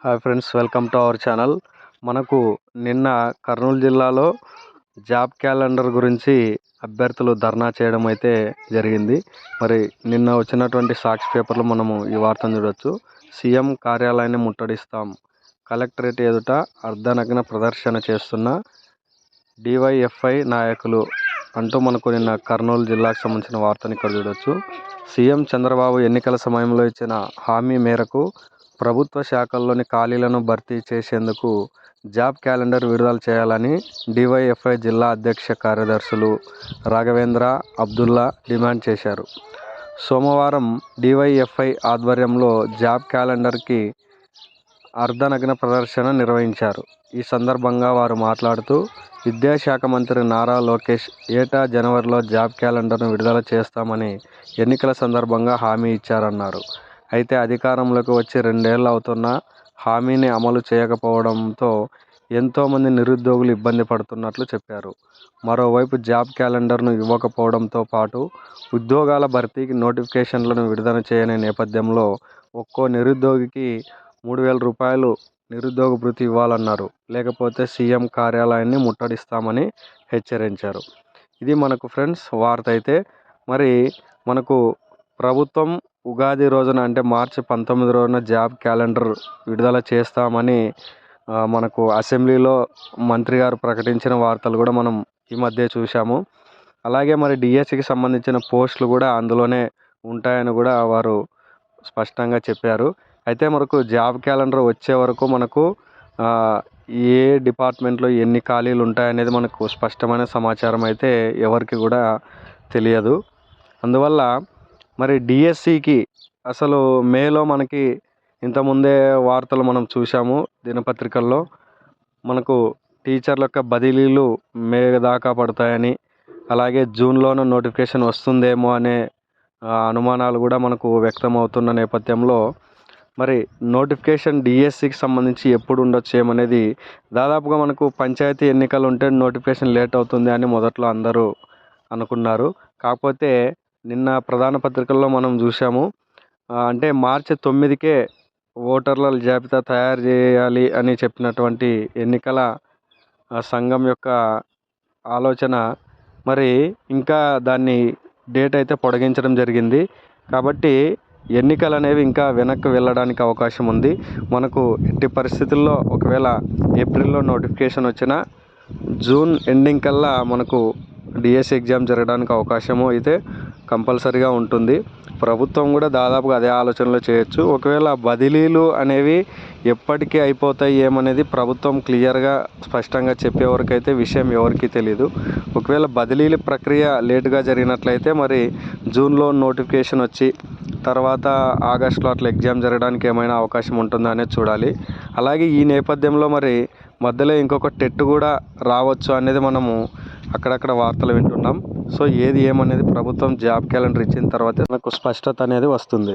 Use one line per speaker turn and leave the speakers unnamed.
Hi friends, welcome to our channel. మనకు నిన్న కర్నూలు జిల్లాలో జాబ్ క్యాలెండర్ గురించి అభ్యర్థులు ధర్నా చేయడం అయితే జరిగింది. మరి నిన్న వచ్చినటువంటి సాక్షి పేపర్లో మనము ఈ వార్తను చూడవచ్చు. సీఎం కార్యాలయాన్ని ముట్టడిస్తాం, కలెక్టరేట్ ఎదుట అర్ధనగ్న ప్రదర్శన చేస్తున్న డివైఎఫ్ఐ నాయకులు అంటూ మనకు నిన్న కర్నూలు జిల్లాకు సంబంధించిన వార్తను ఇక్కడ చూడవచ్చు. సీఎం చంద్రబాబు ఎన్నికల సమయంలో ఇచ్చిన హామీ మేరకు ప్రభుత్వ శాఖల్లోని ఖాళీలను భర్తీ చేసేందుకు జాబ్ క్యాలెండర్ విడుదల చేయాలని డివైఎఫ్ఐ జిల్లా అధ్యక్ష కార్యదర్శులు రాఘవేంద్ర, అబ్దుల్లా డిమాండ్ చేశారు. సోమవారం డివైఎఫ్ఐ ఆధ్వర్యంలో జాబ్ క్యాలెండర్కి అర్ధనగ్న ప్రదర్శన నిర్వహించారు. ఈ సందర్భంగా వారు మాట్లాడుతూ, విద్యాశాఖ మంత్రి నారా లోకేష్ ఏటా జనవరిలో జాబ్ క్యాలెండర్ను విడుదల చేస్తామని ఎన్నికల సందర్భంగా హామీ ఇచ్చారన్నారు. అయితే అధికారంలోకి వచ్చి 2 ఏళ్ళు అవుతున్నా హామీని అమలు చేయకపోవడంతో ఎంతోమంది నిరుద్యోగులు ఇబ్బంది పడుతున్నట్లు చెప్పారు. మరోవైపు జాబ్ క్యాలెండర్ను ఇవ్వకపోవడంతో పాటు ఉద్యోగాల భర్తీకి నోటిఫికేషన్లను విడుదల చేయని నేపథ్యంలో ఒక్కో నిరుద్యోగికి 3,000 రూపాయలు నిరుద్యోగ భృతి ఇవ్వాలన్నారు. లేకపోతే సీఎం కార్యాలయాన్ని ముట్టడిస్తామని హెచ్చరించారు. ఇది మనకు ఫ్రెండ్స్ వార్త. అయితే మరి మనకు ప్రభుత్వం ఉగాది రోజున అంటే మార్చి 19 రోజున జాబ్ క్యాలెండర్ విడుదల చేస్తామని మనకు అసెంబ్లీలో మంత్రి గారు ప్రకటించిన వార్తలు కూడా మనం ఈ మధ్య చూసాము. అలాగే మరి డిఎస్సికి సంబంధించిన పోస్టులు కూడా అందులోనే ఉంటాయని కూడా వారు స్పష్టంగా చెప్పారు. అయితే మనకు జాబ్ క్యాలెండర్ వచ్చే వరకు మనకు ఏ డిపార్ట్మెంట్లో ఎన్ని ఖాళీలు ఉంటాయనేది మనకు స్పష్టమైన సమాచారం అయితే ఎవరికి కూడా తెలియదు. అందువల్ల మరి డిఎస్సికి అసలు మేలో మనకి ఇంతకుముందే వార్తలు మనం చూసాము దినపత్రికల్లో. మనకు టీచర్ల యొక్క బదిలీలు మే దాకా పడతాయని, అలాగే జూన్లోనూ నోటిఫికేషన్ వస్తుందేమో అనే అనుమానాలు కూడా మనకు వ్యక్తమవుతున్న నేపథ్యంలో మరి నోటిఫికేషన్ డిఎస్సికి సంబంధించి ఎప్పుడు ఉండొచ్చు ఏమనేది దాదాపుగా మనకు పంచాయతీ ఎన్నికలు ఉంటే నోటిఫికేషన్ లేట్ అవుతుంది అని మొదట్లో అందరూ అనుకున్నారు. కాకపోతే నిన్న ప్రధాన పత్రికల్లో మనం చూసాము, అంటే మార్చి 9కే ఓటర్ల జాబితా తయారు చేయాలి అని చెప్పినటువంటి ఎన్నికల సంఘం యొక్క ఆలోచన మరి ఇంకా దాన్ని డేట్ అయితే పొడిగించడం జరిగింది. కాబట్టి ఎన్నికలు అనేవి ఇంకా వెనక్కి వెళ్ళడానికి అవకాశం ఉంది. మనకు ఎట్టి పరిస్థితుల్లో ఒకవేళ ఏప్రిల్లో నోటిఫికేషన్ వచ్చినా జూన్ ఎండింగ్ కల్లా మనకు డిఎస్సి ఎగ్జామ్ జరగడానికి అవకాశము అయితే కంపల్సరీగా ఉంటుంది. ప్రభుత్వం కూడా దాదాపుగా అదే ఆలోచనలో చేయొచ్చు. ఒకవేళ బదిలీలు అనేవి ఎప్పటికీ అయిపోతాయి ఏమనేది ప్రభుత్వం క్లియర్గా స్పష్టంగా చెప్పే వరకు అయితే విషయం ఎవరికీ తెలియదు. ఒకవేళ బదిలీల ప్రక్రియ లేటుగా జరిగినట్లయితే మరి జూన్లో నోటిఫికేషన్ వచ్చి తర్వాత ఆగస్టులో అట్లా ఎగ్జామ్ జరగడానికి ఏమైనా అవకాశం ఉంటుందా అనేది చూడాలి. అలాగే ఈ నేపథ్యంలో మరి మధ్యలో ఇంకొక టెట్ కూడా రావచ్చు అనేది మనము అక్కడక్కడ వార్తలు వింటున్నాం. సో ఏది ఏమనేది ప్రభుత్వం జాబ్ క్యాలెండర్ ఇచ్చిన తర్వాతే మనకు స్పష్టత అనేది వస్తుంది.